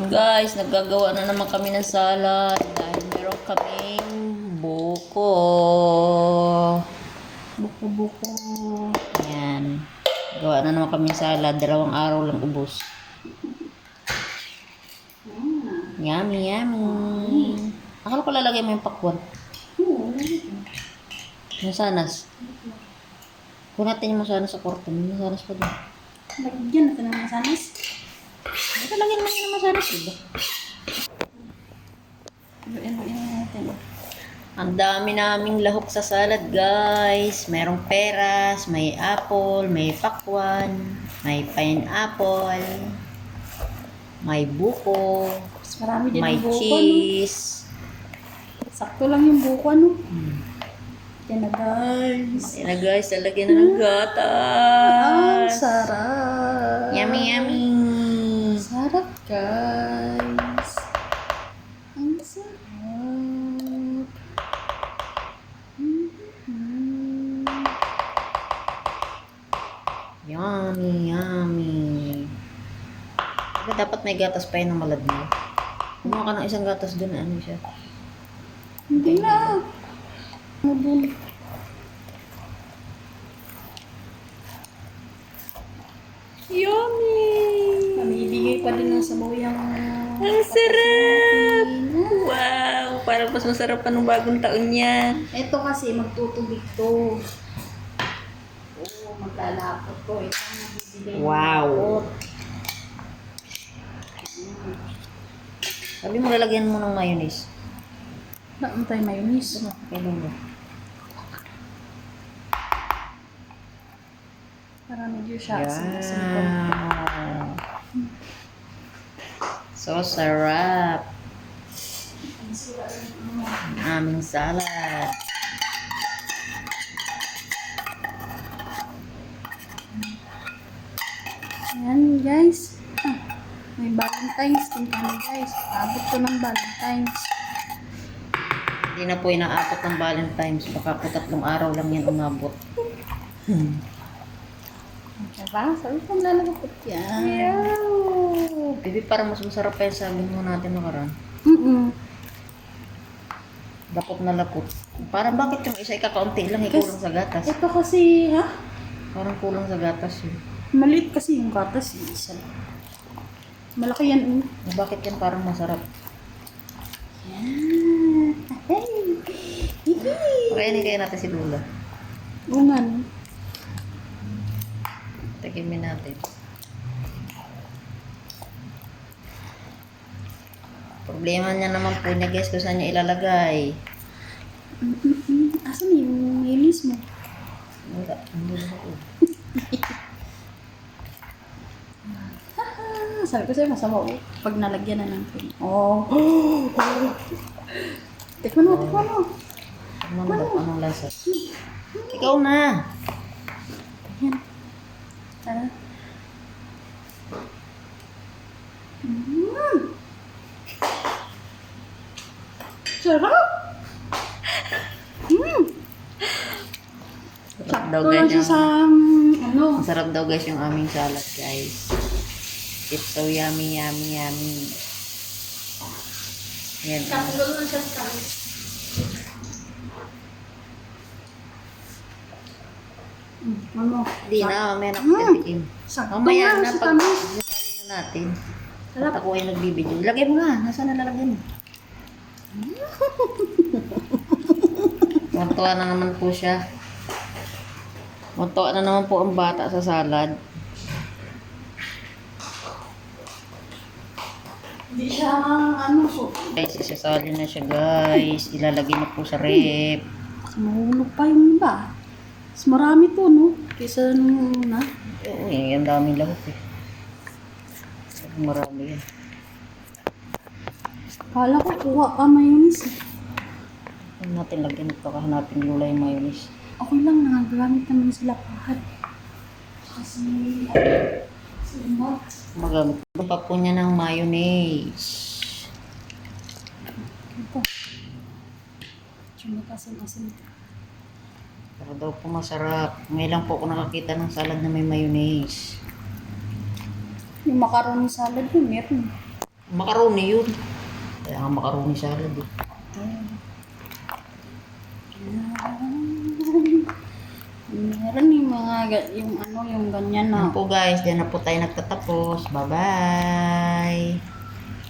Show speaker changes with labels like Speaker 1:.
Speaker 1: Guys, naggagawa na naman kami ng salad dahil meron kaming buko.
Speaker 2: Buko-buko.
Speaker 1: Ayan. Gawa na naman kami ng salad. 2 araw lang ubos. Yummy, yummy. Akala ko lalagay mo yung pakwan. Yung sanas. Kung natin yung masanas sa kwarto, may masanas pa doon.
Speaker 2: Lagyan natin ng masanas.
Speaker 1: Ito lagyan naman yung masanas, diba?
Speaker 2: Luin natin.
Speaker 1: Ang dami naming lahok sa salad, guys. Merong peras, may apple, may pakwan, may pineapple, may buko,
Speaker 2: Mas marami din
Speaker 1: may
Speaker 2: ang buko,
Speaker 1: cheese.
Speaker 2: no? Sakto lang yung buko, no? Yan na, guys.
Speaker 1: Ayan na, guys. Lalagyan na ng
Speaker 2: Ang
Speaker 1: gatas.
Speaker 2: sarap.
Speaker 1: Yummy, yummy.
Speaker 2: Sarap, guys. Ang sarap.
Speaker 1: Yummy, yummy. Dapat may gatas pa yun ng malad mo. Kumuha ka ng isang gatas doon. Ano siya?
Speaker 2: Hindi na. Mabuli.
Speaker 1: Yummy!
Speaker 2: Mamibigay pa din ng sabaw yung...
Speaker 1: Ang sarap! Wow! Parang mas masarap pa nung bagong taon niya.
Speaker 2: Ito kasi magtutubig to. Oo, maglalapot to. Ito ang nabibigay ng
Speaker 1: Wow.
Speaker 2: lapot.
Speaker 1: Sabi mo, lalagyan mo ng mayonnaise.
Speaker 2: Bakit tayo mayonnaise?
Speaker 1: Ano? Kailan ba?
Speaker 2: Para medyo siya asin-asin ko.
Speaker 1: Wow! So sarap! Ang aming salad.
Speaker 2: Ayan, guys. May Valentine's din kami, guys. Abot ko ng Valentine's.
Speaker 1: Hindi na po inaabot ng Valentine's. Baka po 3 araw lang yan umabot.
Speaker 2: Diba? Sabi ko, lalagapot yan.
Speaker 1: Wow! Bibi, parang mas masarap pa yung sabi mo natin nakaraan. Lapot na lapot. Parang bakit yung isa ikakaunti lang, kulang sa gatas?
Speaker 2: Ito kasi, ha?
Speaker 1: Parang kulang sa gatas yun.
Speaker 2: Maliit kasi yung gatas. Isa lang. Malaki yan.
Speaker 1: Bakit yan parang masarap?
Speaker 2: Yan.
Speaker 1: Pakainin kaya natin si Lula.
Speaker 2: Oo nga, no?
Speaker 1: Takimin natin. Problema niya naman po niya, guys, kung saan niya ilalagay.
Speaker 2: Asan yung mayonnaise mo?
Speaker 1: Wala, hindi na ako.
Speaker 2: Sabi ko sa'yo, masama ko. Pag nalagyan na ng cream. Oh. Tikman mo, tikman mo.
Speaker 1: Ano ba? Anong lasa? Ikaw na!
Speaker 2: Yan. Tara. Sarap!
Speaker 1: Sarap daw,
Speaker 2: Sakto lang
Speaker 1: guys.
Speaker 2: siya sa, ano,
Speaker 1: Masarap daw, guys, yung aming salad, guys. It's so yummy, yummy, yummy. Yan.
Speaker 2: sakto lang siya sa, ano,
Speaker 1: Hindi na, mamaya na katikim.
Speaker 2: sakto
Speaker 1: Mamaya
Speaker 2: lang
Speaker 1: na,
Speaker 2: sa
Speaker 1: pag
Speaker 2: tamis.
Speaker 1: isali na natin.
Speaker 2: Sarap.
Speaker 1: At ako ay nagbibideo. Lagay mo nga. Nasaan na lalagyan mo? Tuwa na naman po siya. Tuwa na naman po ang bata sa salad.
Speaker 2: Hindi siya, ano, so,
Speaker 1: Guys, isasali na siya, guys. Ilalagay na po sa rep.
Speaker 2: mahulog pa yung iba. Mas marami to, no? Kaysa nung una.
Speaker 1: Eh, ang dami lahok eh. Marami yan.
Speaker 2: Kala ko kuha ka mayonnaise.
Speaker 1: Huwag natin lagyan ito kahanapin Lula yung mayonnaise.
Speaker 2: Okay lang, nagagamit naman sila lahat. Kasi,
Speaker 1: Magamit pa po niya ng mayonnaise.
Speaker 2: ito. Tsumit asin-asin.
Speaker 1: Para daw po masarap. Ngayon lang po ako nakakita ng salad na may mayonnaise.
Speaker 2: Yung macaroni salad yun, meron.
Speaker 1: Macaroni yun. Kaya nga macaroni salad eh.
Speaker 2: Meron yung mga, yung ano, yung ganyan na.
Speaker 1: Yan po guys, diyan na po tayo nagtatapos. Bye-bye!